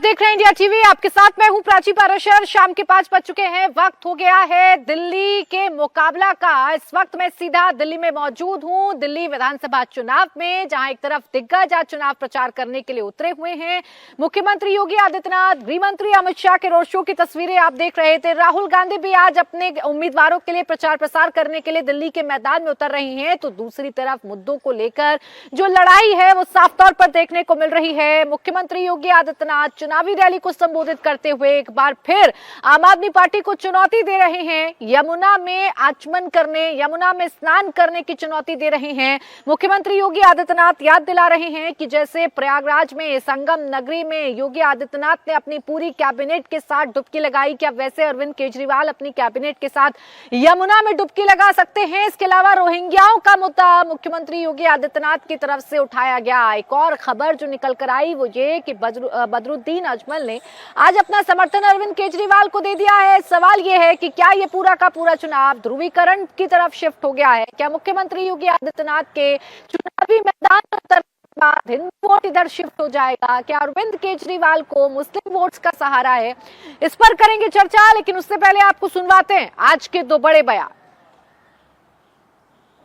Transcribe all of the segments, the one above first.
देख रहे हैं इंडिया टीवी। आपके साथ मैं हूं प्राची पाराशर। शाम के 5 बज चुके हैं। वक्त हो गया है दिल्ली के मुकाबला का। इस वक्त मैं सीधा दिल्ली में मौजूद हूं, दिल्ली विधानसभा चुनाव में, जहां एक तरफ दिग्गज आज चुनाव प्रचार करने के लिए उतरे हुए हैं। मुख्यमंत्री योगी आदित्यनाथ, गृह मंत्री अमित शाह के रोड शो की तस्वीरें आप देख रहे थे। राहुल गांधी भी आज अपने उम्मीदवारों के लिए प्रचार प्रसार करने के लिए दिल्ली के मैदान में उतर रही हैं। तो दूसरी तरफ मुद्दों को लेकर जो लड़ाई है वो साफ तौर पर देखने को मिल रही है। मुख्यमंत्री योगी आदित्यनाथ चुनावी रैली को संबोधित करते हुए एक बार फिर आम आदमी पार्टी को चुनौती दे रहे हैं। यमुना में आचमन करने, यमुना में स्नान करने की चुनौती दे रहे हैं। मुख्यमंत्री योगी आदित्यनाथ याद दिला रहे हैं कि जैसे प्रयागराज में संगम नगरी में योगी आदित्यनाथ ने अपनी पूरी कैबिनेट के साथ डुबकी लगाई, क्या वैसे अरविंद केजरीवाल अपनी कैबिनेट के साथ यमुना में डुबकी लगा सकते हैं। इसके अलावा रोहिंग्याओं का मुद्दा मुख्यमंत्री योगी आदित्यनाथ की तरफ से उठाया गया। एक और खबर जो निकल कर आई वो ये कि बदरुद्दीन अजमल ने आज अपना समर्थन अरविंद केजरीवाल को दे दिया है। सवाल यह है कि क्या ये पूरा का पूरा चुनाव ध्रुवीकरण की तरफ शिफ्ट हो गया है? क्या मुख्यमंत्री योगी आदित्यनाथ के चुनावी मैदान में उतरने के बाद हिंदू वोट इधर शिफ्ट हो जाएगा? क्या अरविंद केजरीवाल को मुस्लिम वोट्स का सहारा है? इस पर करेंगे चर्चा, लेकिन उससे पहले आपको सुनवाते हैं आज के दो बड़े बयान।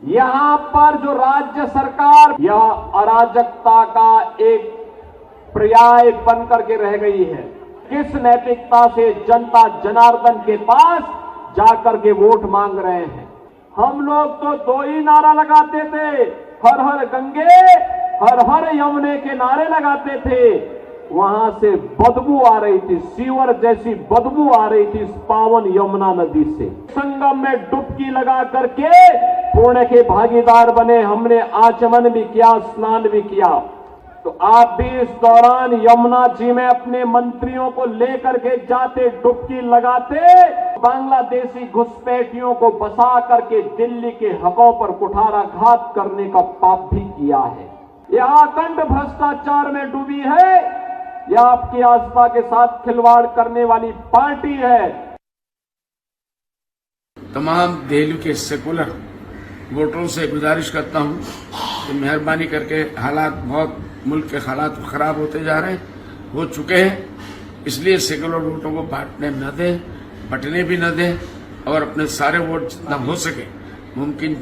यहां पर जो राज्य सरकार यह अराजकता का एक पर्याय बन करके रह गई है। किस नैतिकता से जनता जनार्दन के पास जाकर के वोट मांग रहे हैं? हम लोग तो दो ही नारा लगाते थे, हर हर गंगे हर हर यमुने के नारे लगाते थे। वहां से बदबू आ रही थी, सीवर जैसी बदबू आ रही थी इस पावन यमुना नदी से। संगम में डुबकी लगा करके पुण्य के भागीदार बने। हमने आचमन भी किया, स्नान भी किया। तो आप भी इस दौरान यमुना जी में अपने मंत्रियों को लेकर के जाते, डुबकी लगाते, बांग्लादेशी घुसपैठियों को बसा करके दिल्ली के हकों पर कुठाराघात करने का पाप भी किया है। यह अखंड भ्रष्टाचार में डूबी है। यह आपकी आस्था के साथ खिलवाड़ करने वाली पार्टी है। तमाम दिल्ली के सेकुलर वोटरों से गुजारिश करता हूं कि मेहरबानी करके हालात बहुत मुल्क के हालात खराब होते जा रहे हैं, हो चुके हैं, इसलिए सेकुलर वोटों को बांटने न दें, बंटने भी न दें और अपने सारे वोट जितना हो सके मुमकिन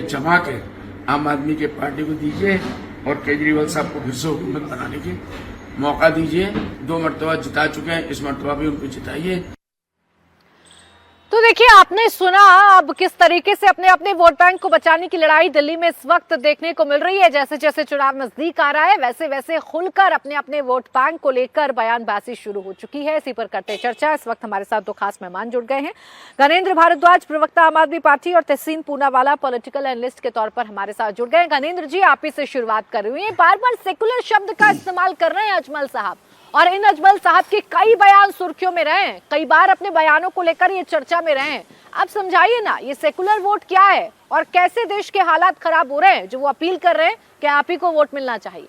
जमा के आम आदमी के पार्टी को दीजिए और केजरीवाल साहब को फिर से हुकूमत बनाने की मौका दीजिए। 2 मरतबा जिता चुके हैं, इस मरतबा भी उनको जिताइए। तो देखिए, आपने सुना अब किस तरीके से अपने अपने वोट बैंक को बचाने की लड़ाई दिल्ली में इस वक्त देखने को मिल रही है। जैसे जैसे चुनाव नजदीक आ रहा है वैसे वैसे खुलकर अपने अपने वोट बैंक को लेकर बयानबाजी शुरू हो चुकी है। इसी पर करते चर्चा इस वक्त हमारे साथ 2 खास मेहमान जुड़ गए हैं। गणेंद्र भारद्वाज, प्रवक्ता आम आदमी पार्टी, और तहसीन पूनावाला, पॉलिटिकल एनालिस्ट के तौर पर हमारे साथ जुड़ गए हैं। गणेंद्र जी, आप ही से शुरुआत कर रही हूँ। बार बार सेकुलर शब्द का इस्तेमाल कर रहे हैं अजमल साहब, और इन अजमल साहब के कई बयान सुर्खियों में रहे हैं, कई बार अपने बयानों को लेकर ये चर्चा में रहे हैं। अब समझाइए ना, ये सेकुलर वोट क्या है और कैसे देश के हालात खराब हो रहे हैं जो वो अपील कर रहे हैं कि आप ही को वोट मिलना चाहिए।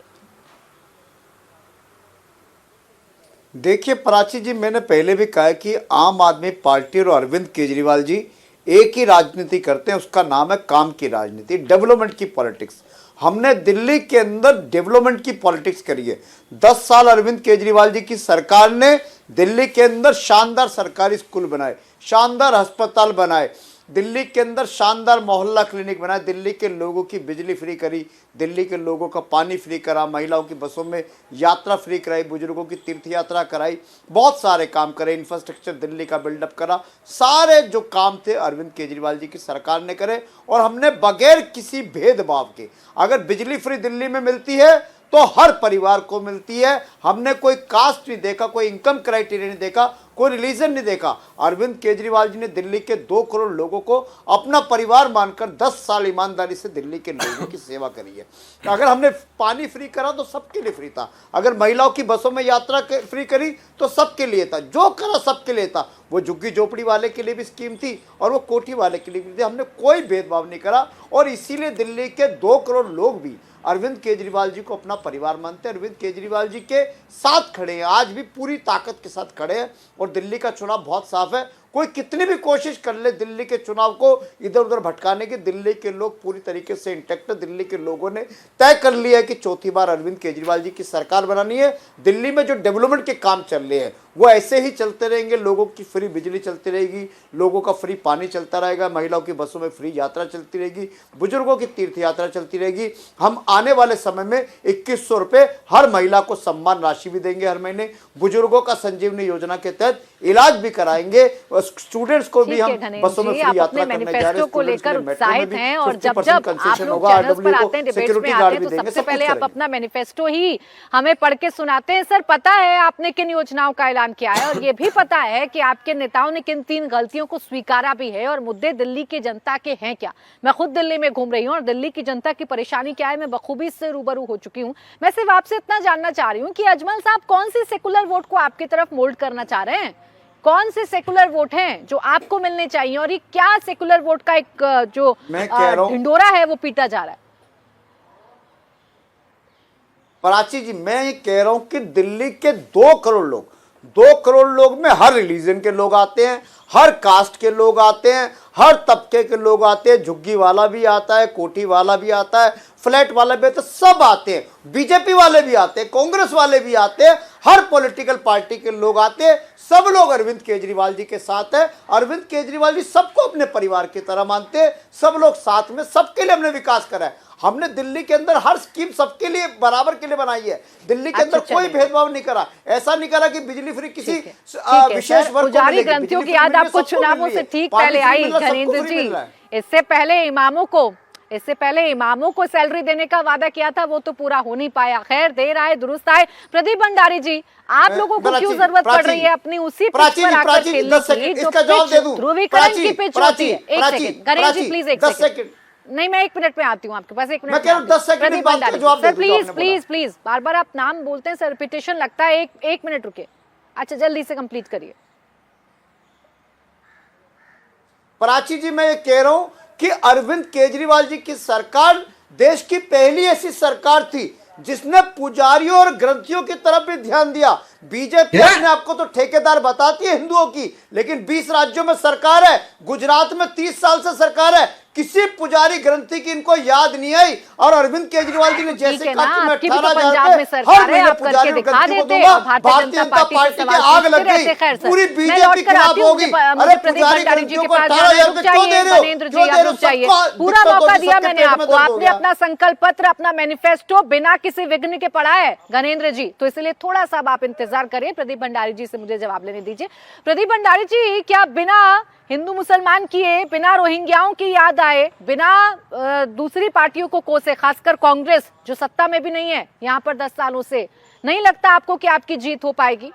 देखिए प्राची जी, मैंने पहले भी कहा कि आम आदमी पार्टी और अरविंद केजरीवाल जी एक ही राजनीति करते हैं, उसका नाम है काम की राजनीति, डेवलपमेंट की पॉलिटिक्स। हमने दिल्ली के अंदर डेवलपमेंट की पॉलिटिक्स करी है। 10 साल अरविंद केजरीवाल जी की सरकार ने दिल्ली के अंदर शानदार सरकारी स्कूल बनाए, शानदार अस्पताल बनाए, दिल्ली के अंदर शानदार मोहल्ला क्लिनिक बनाए, दिल्ली के लोगों की बिजली फ्री करी, दिल्ली के लोगों का पानी फ्री करा, महिलाओं की बसों में यात्रा फ्री कराई, बुजुर्गों की तीर्थ यात्रा कराई, बहुत सारे काम करे, इंफ्रास्ट्रक्चर दिल्ली का बिल्डअप करा। सारे जो काम थे अरविंद केजरीवाल जी की सरकार ने करे, और हमने बगैर किसी भेदभाव के, अगर बिजली फ्री दिल्ली में मिलती है तो हर परिवार को मिलती है। हमने कोई कास्ट नहीं देखा, कोई इनकम क्राइटेरिया नहीं देखा, कोई रिलीजन नहीं देखा। अरविंद केजरीवाल जी ने दिल्ली के 2 करोड़ लोगों को अपना परिवार मानकर 10 साल ईमानदारी से दिल्ली के लोगों की सेवा करी है। अगर हमने पानी फ्री करा तो सबके लिए फ्री था, अगर महिलाओं की बसों में यात्रा फ्री करी तो सबके लिए था, जो करा सबके लिए था। वो झुग्गी झोपड़ी वाले के लिए भी स्कीम थी और वो कोठी वाले के लिए भी थी। हमने कोई भेदभाव नहीं करा, और इसीलिए दिल्ली के 2 करोड़ लोग भी अरविंद केजरीवाल जी को अपना परिवार मानते हैं, अरविंद केजरीवाल जी के साथ खड़े हैं, आज भी पूरी ताकत के साथ खड़े हैं। और दिल्ली का चुनाव बहुत साफ है, कोई कितनी भी कोशिश कर ले दिल्ली के चुनाव को इधर उधर भटकाने की, दिल्ली के लोग पूरी तरीके से इंटैक्ट है। दिल्ली के लोगों ने तय कर लिया है कि चौथी बार अरविंद केजरीवाल जी की सरकार बनानी है। दिल्ली में जो डेवलपमेंट के काम चल रहे हैं वो ऐसे ही चलते रहेंगे। लोगों की फ्री बिजली चलती रहेगी, लोगों का फ्री पानी चलता रहेगा, महिलाओं की बसों में फ्री यात्रा चलती रहेगी, बुजुर्गों की तीर्थ यात्रा चलती रहेगी। हम आने वाले समय में 2100 रुपये हर महिला को सम्मान राशि भी देंगे हर महीने। बुजुर्गों का संजीवनी योजना के तहत इलाज भी कराएंगे। स्टूडेंट्स को भी हम बसों में फ्री यात्रा करने जा रहे हैं। को लेकर उत्साहित हैं और जब जब आप लोग चैनल्स पर आते हैं, डिबेट्स में आते हैं, तो सबसे पहले आप अपना मैनिफेस्टो ही हमें पढ़ के सुनाते हैं। सर, पता है आपने किन योजनाओं का ऐलान किया है और ये भी पता है कि आपके नेताओं ने किन 3 गलतियों को स्वीकारा भी है और मुद्दे दिल्ली की जनता के हैं क्या? मैं खुद दिल्ली में घूम रही हूँ और दिल्ली की जनता की परेशानी क्या है मैं बखूबी इससे रूबरू हो चुकी हूँ। मैं सिर्फ आपसे इतना जानना चाह रही हूँ कि अजमल साहब कौन सी सेकुलर वोट को आपकी तरफ मोल्ड करना चाह रहे हैं? कौन से सेकुलर वोट हैं जो आपको मिलने चाहिए और ये क्या सेकुलर वोट का एक जो ढिंडोरा है वो पीटा जा रहा है? प्राची जी, मैं ये कह रहा हूं कि दिल्ली के 2 करोड़ लोग में हर रिलीजन के लोग आते हैं, हर कास्ट के लोग आते हैं, हर तबके के लोग आते हैं। झुग्गी वाला भी आता है, कोठी वाला भी आता है, फ्लैट वाला भी आता है, सब आते हैं। बीजेपी वाले भी आते हैं, कांग्रेस वाले भी आते हैं, हर पॉलिटिकल पार्टी के लोग आते हैं। सब लोग अरविंद केजरीवाल जी के साथ है। अरविंद केजरीवाल जी सबको अपने परिवार की तरह मानते हैं। सब लोग साथ में, सबके लिए हमने विकास करा है। हमने दिल्ली के अंदर हर स्कीम सबके लिए बराबर के लिए बनाई है। दिल्ली के अंदर कोई भेदभाव नहीं करा। ऐसा नहीं करा कि बिजली फ्री किसी विशेष वर्ग को मिलेगी। ग्रंथियों की याद आपको चुनावों से ठीक पहले आई धनेंद्र जी। इससे पहले इमामों को सैलरी देने का वादा किया था, वो तो पूरा हो नहीं पाया। खैर, देर आए दुरुस्त आए। प्रदीप भंडारी जी, आप लोगों को क्यों जरूरत पड़ रही है अपनी उसी पिच पर आकर खेलने की जो पिच ध्रुवीकरण की पिच होती है? एक सेकंड गणेश जी, प्लीज एक सेकंड। नहीं, मैं 1 मिनट में आती हूँ आपके पास। 1 मिनट में 10 सेकंड बात का जवाब सर, प्लीज बार बार आप नाम बोलते हैं सर, रिपीटेशन लगता है। 1 मिनट रुके। अच्छा, जल्दी से कंप्लीट करिए। प्राची जी, मैं ये कह रहा हूं कि अरविंद केजरीवाल जी की सरकार देश की पहली ऐसी सरकार थी जिसने पुजारियों और ग्रंथियों की तरफ भी ध्यान दिया। बीजेपी अपने आपको तो ठेकेदार बताती है हिंदुओं की, लेकिन 20 राज्यों में सरकार है, गुजरात में 30 साल से सरकार है। किसी पुजारी ग्रंथि की इनको याद नहीं आई। और अरविंद केजरीवाल जी ने जैसे कहा कि मैं 18,000 हर महीने पुजारी और ग्रंथि को दूंगा, भारतीय जनता पार्टी की आग लग गई, पूरी बीजेपी खिलाफ होगी। अरे पुजारी ग्रंथियों को 18,000 रुपए क्यों दे रहे हो? पूरा मौका दिया मैंने आपको। आपने अपना संकल्प पत्र, अपना मैनिफेस्टो बिना किसी विघ्न के पढ़ा है गणेंद्र जी, तो इसलिए थोड़ा सा आप इंतजार करिए। प्रदीप भंडारी जी से मुझे जवाब लेने दीजिए। प्रदीप भंडारी जी, क्या बिना हिंदू मुसलमान किए, बिना रोहिंग्याओं की याद आए, बिना दूसरी पार्टियों को कोसे, खासकर कांग्रेस जो सत्ता में भी नहीं है यहाँ पर 10 सालों से, नहीं लगता आपको कि आपकी जीत हो पाएगी?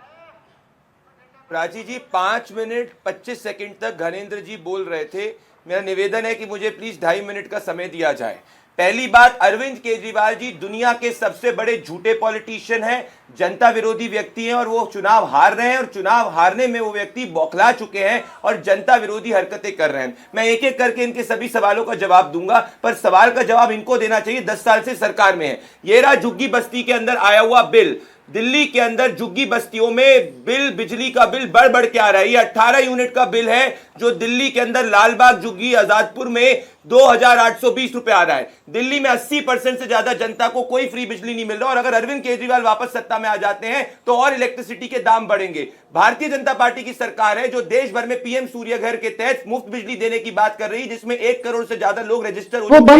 प्राची जी, 5 मिनट 25 सेकंड तक घनेंद्र जी बोल रहे थे। मेरा निवेदन है कि मुझे प्लीज 2.5 मिनट का समय दिया जाए। पहली बात, अरविंद केजरीवाल जी दुनिया के सबसे बड़े झूठे पॉलिटिशियन हैं, जनता विरोधी व्यक्ति हैं और वो चुनाव हार रहे हैं और चुनाव हारने में वो व्यक्ति बौखला चुके हैं और जनता विरोधी हरकतें कर रहे हैं। मैं एक एक करके इनके सभी सवालों का जवाब दूंगा, पर सवाल का जवाब इनको देना चाहिए। 10 साल से सरकार में है। ये रहा झुग्गी बस्ती के अंदर आया हुआ बिल। दिल्ली के अंदर झुग्गी बस्तियों में बिल, बिजली का बिल बढ़ बढ़ के आ रहा है। ये 18 यूनिट का बिल है जो दिल्ली के अंदर लालबाग, झुग्गी, आजादपुर में 2,820 रुपए आ रहा है। दिल्ली में 80% से ज्यादा जनता को कोई फ्री बिजली नहीं मिल रहा और अगर अरविंद केजरीवाल वापस सत्ता में आ जाते हैं तो और इलेक्ट्रिसिटी के दाम बढ़ेंगे। भारतीय जनता पार्टी की सरकार है जो देश भर में पीएम सूर्य घर के तहत मुफ्त बिजली देने की बात कर रही है, जिसमें 1 करोड़ से ज्यादा लोग रजिस्टर हो चुके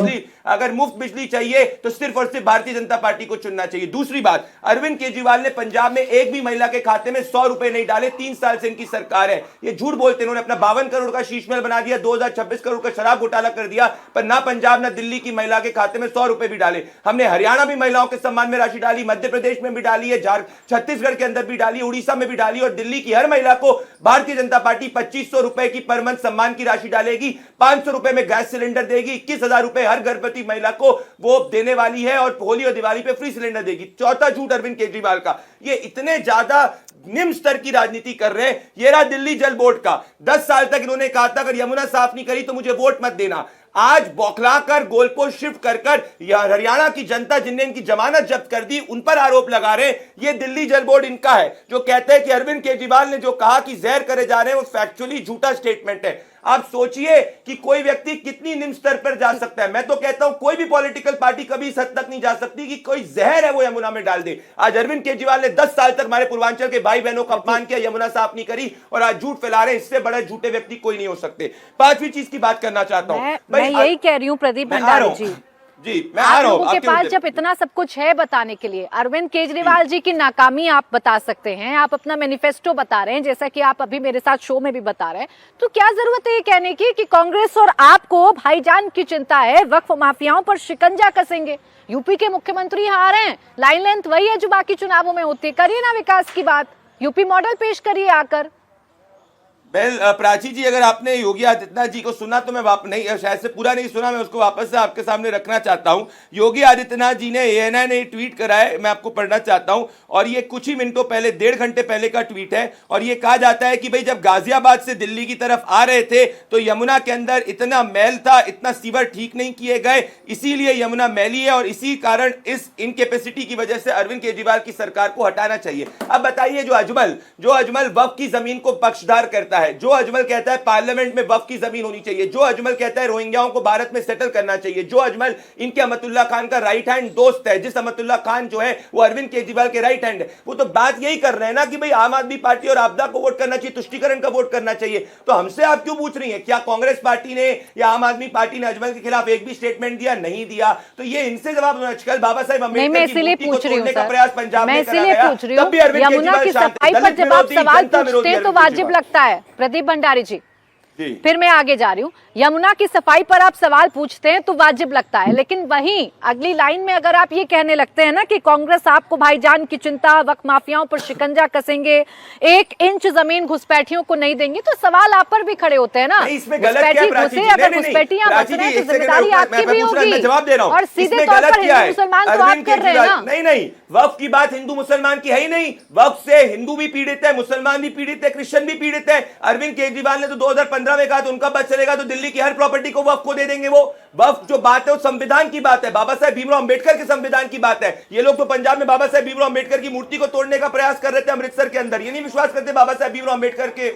हैं। अगर मुफ्त बिजली चाहिए तो सिर्फ और सिर्फ भारतीय जनता पार्टी को चुनना चाहिए। दूसरी बात, अरविंद केजरीवाल ने पंजाब में एक भी महिला के खाते में 100 रुपए नहीं डाले। 3 साल से इनकी सरकार है। ये झूठ बोलते, इन्होंने अपना 52 करोड़ का शीश महल बना दिया, 2026 करोड़ का शराब घोटाला कर दिया, पर ना पंजाब ना दिल्ली की महिला के खाते में 100 रुपए भी डाले। हमने हरियाणा भी महिलाओं के सम्मान में राशि डाली, मध्य प्रदेश में भी डाली है, छत्तीसगढ़ के अंदर भी डाली, उड़ीसा में भी डाली और दिल्ली की हर महिला को भारतीय जनता पार्टी 2500 रुपए की पर मंथ सम्मान की राशि डालेगी, 500 रुपए में गैस सिलेंडर देगी, 21,000 रुपए हर गर्भवती महिला को वो देने वाली है और होली और दिवाली पे फ्री सिलेंडर देगी। चौथा झूठ अरविंद केजरीवाल का, ये इतने ज्यादा निम्न स्तर की राजनीति कर रहे हैं। ये रहा दिल्ली जल बोर्ड का, 10 साल तक इन्होंने कहा था अगर यमुना साफ नहीं करी तो मुझे वोट मत देना। आज बौखलाकर गोलपोस्ट शिफ्ट कर हरियाणा की जनता जिनने इनकी जमानत जब्त कर दी उन पर आरोप लगा रहे हैं। ये दिल्ली जल बोर्ड इनका है जो कहते हैं कि अरविंद केजरीवाल ने जो कहा कि जहर करे जा रहे हैं वो फैक्चुअली झूठा स्टेटमेंट है। आप सोचिए कि कोई व्यक्ति कितनी निम्न स्तर पर जा सकता है। मैं तो कहता हूं कोई भी पॉलिटिकल पार्टी कभी इस हद तक नहीं जा सकती कि कोई जहर है वो यमुना में डाल दे। आज अरविंद केजरीवाल ने 10 साल तक हमारे पूर्वांचल के भाई बहनों का अपमान किया, यमुना साफ नहीं करी और आज झूठ फैला रहे हैं। इससे बड़े झूठे व्यक्ति कोई नहीं हो सकते। पांचवी चीज की बात करना चाहता हूं, मैं यही कह रही हूं प्रदीप भंडारी जी, मैं आ रहा हूं आपके पास जब इतना सब कुछ है बताने के लिए, अरविंद केजरीवाल जी की नाकामी आप बता सकते हैं, आप अपना मैनिफेस्टो बता रहे हैं, जैसा कि आप अभी मेरे साथ शो में भी बता रहे हैं, तो क्या जरूरत है ये कहने की कि कांग्रेस और आपको भाईजान की चिंता है, वक्फ माफियाओं पर शिकंजा कसेंगे। यूपी के मुख्यमंत्री हारे हैं, लाइन लेंथ वही है जो बाकी चुनावों में होती है। करिए ना विकास की बात, यूपी मॉडल पेश करिए आकर। प्राची जी, अगर आपने योगी आदित्यनाथ जी को सुना तो मैं नहीं, शायद से पूरा नहीं सुना, मैं उसको वापस से आपके सामने रखना चाहता हूं। योगी आदित्यनाथ जी ने ANI ने ट्वीट करा है, मैं आपको पढ़ना चाहता हूं, और ये कुछ ही मिनटों पहले, 1.5 घंटे पहले का ट्वीट है। और ये कहा जाता है कि भाई जब गाजियाबाद से दिल्ली की तरफ आ रहे थे तो यमुना के अंदर इतना मैल था, इतना सीवर ठीक नहीं किए गए, इसीलिए यमुना मैली है और इसी कारण इस इनकेपेसिटी की वजह से अरविंद केजरीवाल की सरकार को हटाना चाहिए। अब बताइए, जो अजमल वक्फ की जमीन को पक्षधार करता है, जो अजमल कहता है पार्लियामेंट में वक्फ की जमीन होनी चाहिए, जो अजमल कहता है रोहिंग्याओं को भारत में सेटल करना चाहिए, जो अजमल इनके अहमदुल्ला खान का राइट हैंड दोस्त है, जिस अहमदुल्ला खान जो है वो अरविंद केजरीवाल के राइट हैंड है, वो तो बात यही कर रहे हैं ना कि भाई आम आदमी पार्टी और आपदा को वोट करना चाहिए, तुष्टीकरण का वोट करना चाहिए। तो हमसे आप क्यों पूछ रही हैं? क्या कांग्रेस पार्टी ने या आम आदमी पार्टी ने अजमल के खिलाफ एक भी स्टेटमेंट दिया? नहीं दिया। तो ये इनसे जवाब कल बाबा साहेब अम्बेडकर की मूर्ति को तोड़ने का प्रयास पंजाब में करा गया, तब भी अरविंद केजरीवाल शांत थे। पर जब आप सवाल पूछते हैं तो वाजिब लगता है प्रदीप भंडारी जी। फिर मैं आगे जा रही हूँ, यमुना की सफाई पर आप सवाल पूछते हैं तो वाजिब लगता है, लेकिन वहीं अगली लाइन में अगर आप ये कहने लगते हैं ना कि कांग्रेस आपको भाईजान की चिंता, वक्फ माफियाओं पर शिकंजा कसेंगे, 1 इंच जमीन घुसपैठियों को नहीं देंगे, तो सवाल आप पर भी खड़े होते हैं ना। घुसपैठी घुसे, अगर घुसपैठियां बच रहे हैं तो जिम्मेदारी आपकी भी होगी। जवाब दे रहा हूँ, और सीधे तौर पर हिंदू मुसलमान तो आप कर रहे हैं ना। नहीं, वक्फ की बात हिंदू मुसलमान की है ही नहीं। वक्फ से हिंदू भी पीड़ित है, मुसलमान भी पीड़ित है, क्रिश्चियन भी पीड़ित है। अरविंद केजरीवाल ने तो 2015 में कहा तो उनका बस चलेगा तो दिल्ली की हर प्रॉपर्टी को वक्फ को दे देंगे। वो वक्फ जो बात है वो संविधान की बात है, बाबा साहेब भीमराव अंबेडकर के संविधान की बात है। ये लोग तो पंजाब में बाबा साहेब भीमराव अंबेडकर की मूर्ति को तोड़ने का प्रयास कर रहे थे अमृतसर के अंदर। ये नहीं विश्वास करते बाबा साहेब भीमराव अंबेडकर के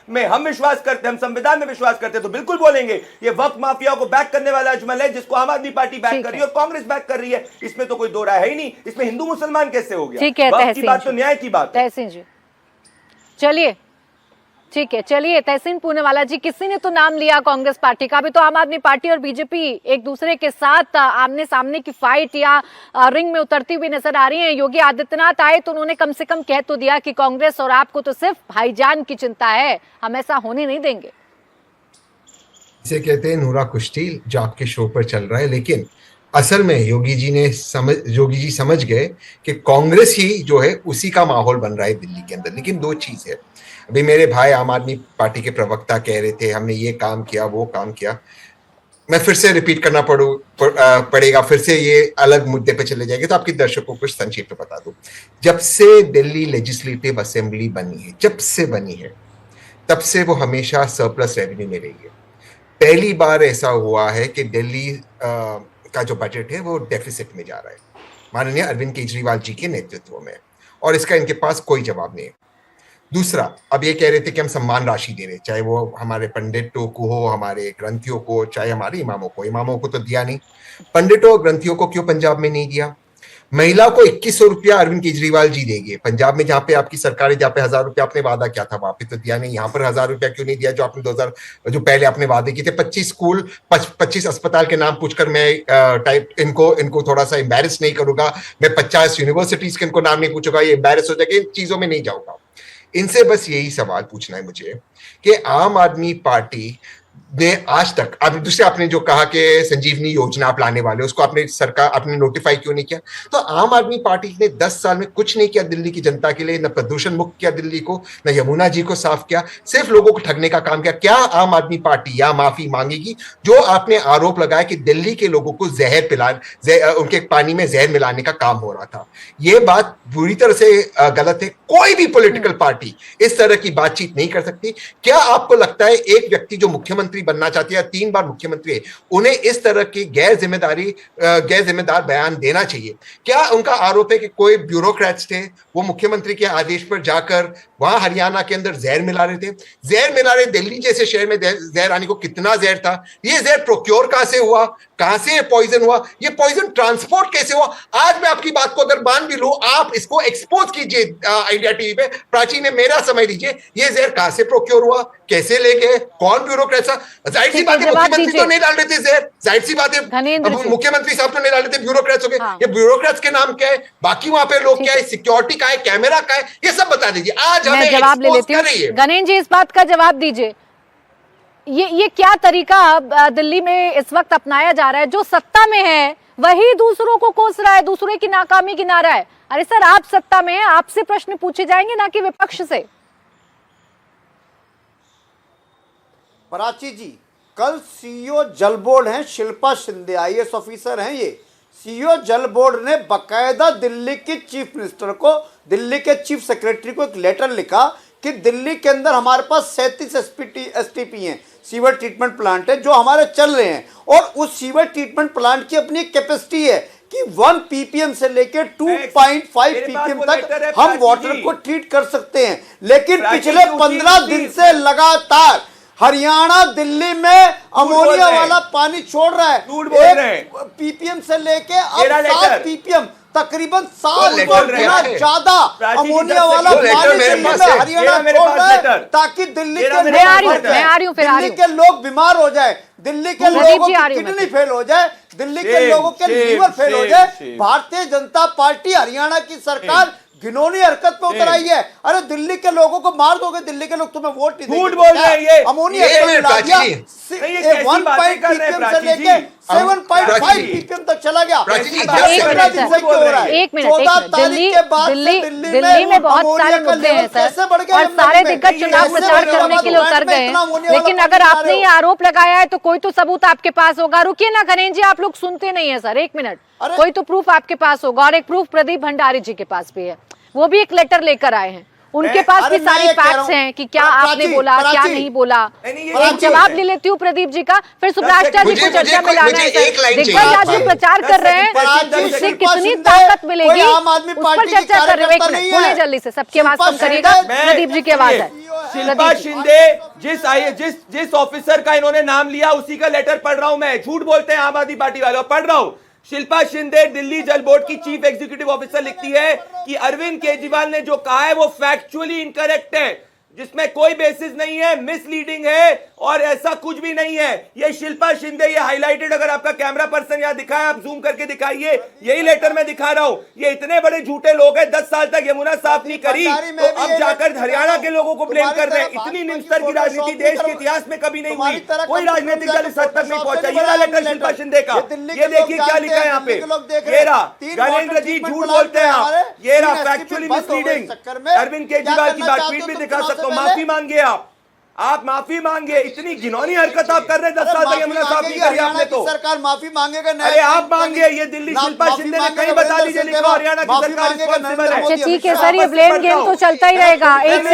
में, हम विश्वास करते, हम संविधान में विश्वास करते, तो बिल्कुल बोलेंगे ये वक्फ माफिया को बैक करने वाला अजमल है, जिसको आम आदमी पार्टी बैक कर रही है और कांग्रेस बैक कर रही है। इसमें तो कोई दो राय है ही नहीं। इसमें हिंदू मुसलमान कैसे हो गया? ठीक है, वक्फ की बात तो न्याय की बात है। तहसीन जी, चलिए ठीक है, चलिए तहसीन पूनावाला जी, किसी ने तो नाम लिया कांग्रेस पार्टी का, भी तो आम आदमी पार्टी और बीजेपी एक दूसरे के साथ आमने सामने की फाइट या रिंग में उतरती हुई नजर आ रही है। योगी आदित्यनाथ आए तो उन्होंने कम से कम कह तो दिया कि कांग्रेस और आपको तो सिर्फ भाईजान की चिंता है, हम ऐसा होने नहीं देंगे। इसे कहते हैं नूरा कुश्ती जो आपके शो पर चल रहा है, लेकिन असल में योगी जी समझ गए कि कांग्रेस ही जो है उसी का माहौल बन रहा है दिल्ली के अंदर। लेकिन 2 चीज है, अभी मेरे भाई आम आदमी पार्टी के प्रवक्ता कह रहे थे हमने ये काम किया वो काम किया, मैं फिर से रिपीट करना पड़ेगा, फिर से ये अलग मुद्दे पे चले जाएंगे, तो आपके दर्शकों को संक्षेप में बता दूं। जब से दिल्ली लेजिस्लेटिव असेंबली बनी है, जब से बनी है, तब से वो हमेशा सरप्लस रेवेन्यू में रही है। पहली बार ऐसा हुआ है कि दिल्ली का जो बजट है वो डेफिसिट में जा रहा है माननीय अरविंद केजरीवाल जी के नेतृत्व में, और इसका इनके पास कोई जवाब नहीं है। दूसरा, अब ये कह रहे थे कि हम सम्मान राशि दे रहे, चाहे वो हमारे पंडितों को हो, हमारे ग्रंथियों को, चाहे हमारे इमामों को तो दिया नहीं। पंडितों और ग्रंथियों को क्यों पंजाब में नहीं दिया? महिला को 2100 रुपया अरविंद केजरीवाल जी देंगे, पंजाब में जहां पे आपकी सरकार है, जहां पे 1000 रुपया आपने वादा किया था वहां पे तो दिया नहीं। यहाँ पर 1000 रुपया क्यों नहीं दिया जो आपने 2000 जो पहले आपने वादे किए थे? 25 स्कूल 25 अस्पताल के नाम पूछकर मैं इनको थोड़ा सा एम्बैरेस नहीं करूंगा, मैं 50 यूनिवर्सिटीज के इनको नाम नहीं पूछूंगा, ये एम्बैरेस हो जाएगा, इन चीजों में नहीं जाऊंगा। इनसे बस यही सवाल पूछना है मुझे कि आम आदमी पार्टी ने आज तक, अब दूसरे आपने जो कहा कि संजीवनी योजना आप लाने वाले, उसको आपने सरकार आपने नोटिफाई क्यों नहीं किया? तो आम आदमी पार्टी ने 10 साल में कुछ नहीं किया दिल्ली की जनता के लिए, न प्रदूषण मुक्त किया दिल्ली को, न यमुना जी को साफ किया, सिर्फ लोगों को ठगने का काम किया। क्या आम आदमी पार्टी या माफी मांगेगी? जो आपने आरोप लगाया कि दिल्ली के लोगों को उनके पानी में जहर मिलाने का काम हो रहा था, यह बात बुरी तरह से गलत है। कोई भी पॉलिटिकल पार्टी इस तरह की बातचीत नहीं कर सकती। क्या आपको लगता है एक व्यक्ति जो मुख्यमंत्री बनना चाहती है, 3 बार मुख्यमंत्री है, उन्हें इस तरह की गैर जिम्मेदार बयान देना चाहिए? क्या उनका आरोप है कि कोई ब्यूरोक्रेट्स थे, वो मुख्यमंत्री के आदेश पर जाकर वहां हरियाणा के अंदर जहर मिला रहे थे? जहर मिला रहे, दिल्ली जैसे शहर में जहर आने को कितना जहर था? ये जहर प्रोक्योर कहां से हुआ? कहां से पॉइजन हुआ? ये पॉइजन ट्रांसपोर्ट कैसे हुआ? आज मैं आपकी बात को अगर मान भी लूं, आप इसको एक्सपोज कीजिए इंडिया टीवी पे, प्राची ने मेरा समय लीजिए, ये जहर कहां से प्रोक्योर हुआ, कैसे ले गए, कौन ब्यूरोक्रेट था? जाहिर सी बात है मुख्यमंत्री तो नहीं डाल रहे थे जहर, जाहिर सी बात है मुख्यमंत्री साहब तो नहीं डाल रहे थे, ब्यूरोक्रेट्स हो गए। ये ब्यूरोक्रेट्स के नाम क्या है, बाकी वहां पे लोग क्या है, सिक्योरिटी का है, कैमरा का है, ये सब बता दीजिए। आज मैं जवाब ले लेती हूँ। गणेश जी, इस बात का जवाब दीजिए, ये क्या तरीका दिल्ली में इस वक्त अपनाया जा रहा है? जो सत्ता में है वही दूसरों को कोस रहा है, दूसरे की नाकामी गिना रहा है। अरे सर, आप सत्ता में हैं, आपसे प्रश्न पूछे जाएंगे, ना कि विपक्ष से। प्राची जी, कल सीईओ जल बोर्ड हैं शिल्पा शिंदे, IAS ऑफिसर हैं, ये सीईओ जल बोर्ड ने बकायदा दिल्ली के चीफ मिनिस्टर को, दिल्ली के चीफ सेक्रेटरी को एक लेटर लिखा कि दिल्ली के अंदर हमारे पास 37 STP हैं, सीवर ट्रीटमेंट प्लांट है, जो हमारे चल रहे हैं, और उस सीवर ट्रीटमेंट प्लांट की अपनी कैपेसिटी है कि 1 ppm से लेकर 2.5 ppm तक हम वाटर को ट्रीट कर सकते हैं। लेकिन पिछले 15 दिन से लगातार हरियाणा दिल्ली में अमोनिया वाला पानी छोड़ रहा है। 1 ppm से लेके अब 7 ppm, तकरीबन 7 गुना ज्यादा अमोनिया वाला पानी हरियाणा छोड़ रहा है, ताकि दिल्ली के लोग बीमार हो जाए, दिल्ली के लोगों की किडनी फेल हो जाए, दिल्ली के लोगों के लीवर फेल हो जाए। भारतीय जनता पार्टी, हरियाणा की सरकार घिनौनी हरकत पे उतर आई है। अरे दिल्ली के लोगों को मार दोगे, दिल्ली के लोग तुम्हें वोट नहीं देंगे। झूठ बोल रहे हैं ये। अमोनिया 1 ppm से लेके 7.5 ppm तक चला गया। एक मिनट, दिल्ली में बहुत सारे मुद्दे हैं सर, और सारे दिग्गज चुनाव प्रचार करने के लिए उतर गए हैं। लेकिन अगर आपने ये आरोप लगाया है तो कोई तो सबूत आपके पास होगा। रुकिए ना गणेश जी, आप लोग सुनते नहीं है सर, 1 मिनट, कोई तो प्रूफ आपके पास होगा। और एक प्रूफ प्रदीप भंडारी जी के पास भी है, वो भी एक लेटर लेकर आए हैं, उनके पास भी सारी फैक्ट्स हैं कि क्या आपने बोला, क्या नहीं बोला। एक जवाब ले लेती हूँ प्रदीप जी का, फिर सुभाष जी को चर्चा में लाना है। दिग्गज आज जो प्रचार कर रहे हैं उससे कितनी ताकत मिलेगी, उस पर चर्चा कर रहे हैं। 1 मिनट, बोले जल्दी से, सबकी आवाज कम करिएगा, प्रदीप जी की आवाज है। शिल्पा शिंदे, जिस ऑफिसर का इन्होंने नाम लिया उसी का लेटर पढ़ रहा हूं मैं। झूठ बोलते हैं आम आदमी पार्टी वाले, पढ़ रहा हूं। शिल्पा शिंदे दिल्ली जल बोर्ड की चीफ एग्जीक्यूटिव ऑफिसर लिखती है कि अरविंद केजरीवाल ने जो कहा है वो फैक्चुअली इनकरेक्ट है, जिसमें कोई बेसिस नहीं है, मिसलीडिंग है और ऐसा कुछ भी नहीं है। ये शिल्पा शिंदे, ये हाईलाइटेड, अगर आपका कैमरा पर्सन यहां दिखाए, आप जूम करके दिखाइए, यही लेटर में दिखा रहा हूं। ये इतने बड़े झूठे लोग हैं, 10 साल तक यमुना साफ नहीं करी, तो अब जाकर हरियाणा के लोगों को ब्लेम कर रहे हैं। इतनी निम्न स्तर की राजनीति देश के इतिहास में कभी नहीं हुई, कोई राजनीतिक दल इस हद तक नहीं पहुंचा। ये रहा लेटर शिल्पा शिंदे का, ये देखिए क्या लिखा है यहाँ पे, ये रहा। ज्ञानेंद्र जी झूठ बोलते हैं आप, ये रहा फैक्चुअली मिसलीडिंग। अरविंद केजरीवाल की बातचीत भी दिखा सकता हूं, माफी मांगिए आप माफी मांगे। इतनी घिनौनी हरकत आप कर रहे हैं, 10 साल तक यमुना साफ नहीं करी आपने तो। सरकार माफी मांगेगा, अरे आप मांगे, ये दिल्ली शिल्पा शिंदे ने कहीं बता दीजिए, लिखो हरियाणा की सरकार रिस्पांसिबल है। अच्छा ठीक है सर, ये ब्लेम गेम तो चलता ही रहेगा। एक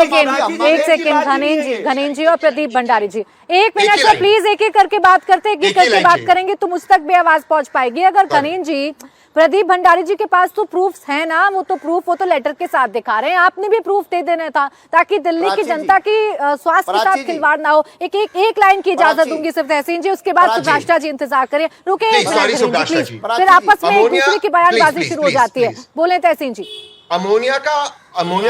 सेकेंड घनेन जी और प्रदीप भंडारी जी, 1 मिनट से प्लीज एक एक करके बात करते, एक एक करके बात करेंगे तो मुझ तक भी आवाज पहुंच पाएगी। अगर घनेन जी, प्रदीप भंडारी जी के पास तो प्रूफ्स हैं ना, वो तो लेटर के साथ दिखा रहे हैं, आपने भी प्रूफ दे देना था ताकि दिल्ली की जनता की स्वास्थ्य के साथ खिलवाड़ ना हो। एक लाइन की इजाजत दूंगी सिर्फ तहसीन जी, उसके बाद सुभाष जी इंतजार करें। रुके, फिर आपस में एक दूसरे की बयानबाजी शुरू हो जाती है। बोले तहसीन जी। अमोनिया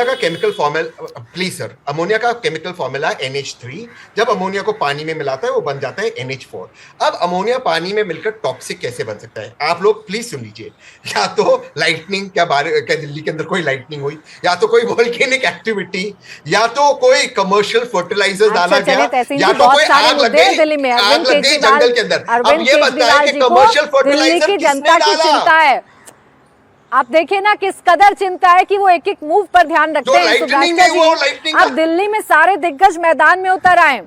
का chemical formula, please sir, ammonia का केमिकल फॉर्मूला NH3। जब अमोनिया को पानी में मिलाता है वो बन जाता है NH4। अब अमोनिया पानी में मिलकर टॉक्सिक कैसे बन सकता है? आप लोग प्लीज सुन लीजिए। या तो लाइटनिंग, क्या दिल्ली के अंदर कोई लाइटनिंग हुई, या तो कोई वोल्केनिक एक्टिविटी, या तो कोई कमर्शियल फर्टिलाइजर डाला गया, या तो कोई आग लग गई जंगल के अंदर। अब ये बताएं कि कमर्शियल फर्टिलाइजर किसने डाला? आप देखिए ना किस कदर चिंता है कि वो एक एक मूव पर ध्यान रखते हैं। सुब्राष्ट्र जी, आप दिल्ली में सारे दिग्गज मैदान में उतर आए।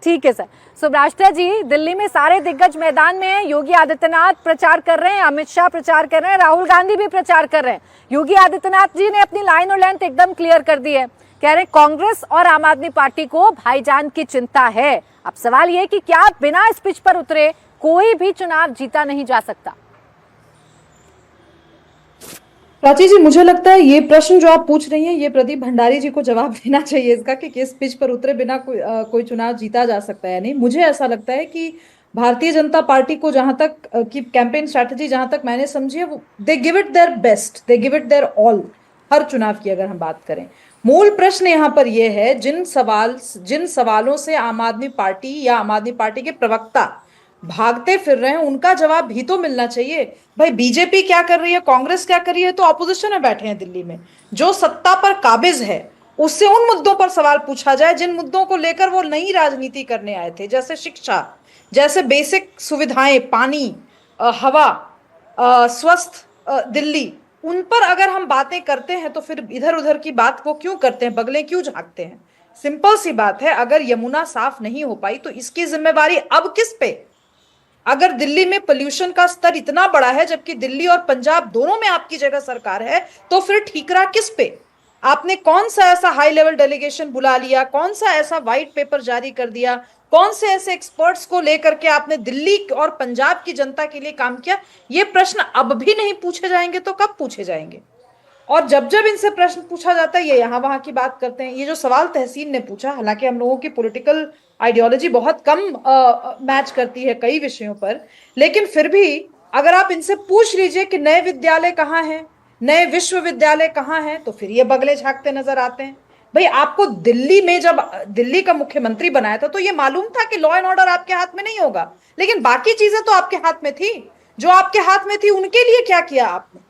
ठीक है सर। सुब्राष्ट्र जी, दिल्ली में सारे दिग्गज मैदान में हैं। योगी आदित्यनाथ प्रचार कर रहे हैं, अमित शाह प्रचार कर रहे हैं, राहुल गांधी भी प्रचार कर रहे हैं। योगी आदित्यनाथ जी ने अपनी लाइन और लेंथ एकदम क्लियर कर दी है। कह रहे कांग्रेस और आम आदमी पार्टी को भाईजान की चिंता है। अब सवाल ये कि क्या बिना इस पिच पर उतरे कोई भी चुनाव जीता नहीं जा सकता? प्राची जी, मुझे लगता है ये प्रश्न जो आप पूछ रही हैं ये प्रदीप भंडारी जी को जवाब देना चाहिए इसका कि किस पिच पर उतरे बिना कोई चुनाव जीता जा सकता है। नहीं, मुझे ऐसा लगता है कि भारतीय जनता पार्टी को जहां तक की कैंपेन स्ट्रैटेजी जहां तक मैंने समझी है, वो they give it their best, they give it their all. हर चुनाव की अगर हम बात करें, मूल प्रश्न यहाँ पर यह है जिन सवालों से आम आदमी पार्टी या आम आदमी पार्टी के प्रवक्ता भागते फिर रहे हैं उनका जवाब भी तो मिलना चाहिए। भाई बीजेपी क्या कर रही है, कांग्रेस क्या कर रही है, तो ऑपोजिशन में बैठे हैं दिल्ली में, जो सत्ता पर काबिज है उससे उन मुद्दों पर सवाल पूछा जाए जिन मुद्दों को लेकर वो नई राजनीति करने आए थे, जैसे शिक्षा, जैसे बेसिक सुविधाएं, पानी, हवा, स्वस्थ दिल्ली। उन पर अगर हम बातें करते हैं तो फिर इधर उधर की बात को क्यों करते हैं, बगले क्यों झांकते हैं? सिंपल सी बात है, अगर यमुना साफ नहीं हो पाई तो इसकी जिम्मेवारी अब किस पे? अगर दिल्ली में पोल्यूशन का स्तर इतना बड़ा है जबकि दिल्ली और पंजाब दोनों में आपकी जगह सरकार है, तो फिर ठीकरा किस पे? आपने कौन सा ऐसा हाई लेवल डेलीगेशन बुला लिया, कौन सा ऐसा व्हाइट पेपर जारी कर दिया, कौन से ऐसे एक्सपर्ट्स को लेकर के आपने दिल्ली और पंजाब की जनता के लिए काम किया? ये प्रश्न अब भी नहीं पूछे जाएंगे तो कब पूछे जाएंगे? और जब जब इनसे प्रश्न पूछा जाता है ये यहाँ वहां की बात करते हैं। ये जो सवाल तहसीन ने पूछा, हालांकि हम लोगों की पॉलिटिकल आइडियोलॉजी बहुत कम मैच करती है कई विषयों पर, लेकिन फिर भी अगर आप इनसे पूछ लीजिए कि नए विद्यालय कहाँ हैं, नए विश्वविद्यालय कहाँ हैं, तो फिर ये बगले झांकते नजर आते हैं। भाई आपको दिल्ली में जब दिल्ली का मुख्यमंत्री बनाया था तो ये मालूम था कि लॉ एंड ऑर्डर आपके हाथ में नहीं होगा, लेकिन बाकी चीजें तो आपके हाथ में थी। जो आपके हाथ में थी उनके लिए क्या किया आपने?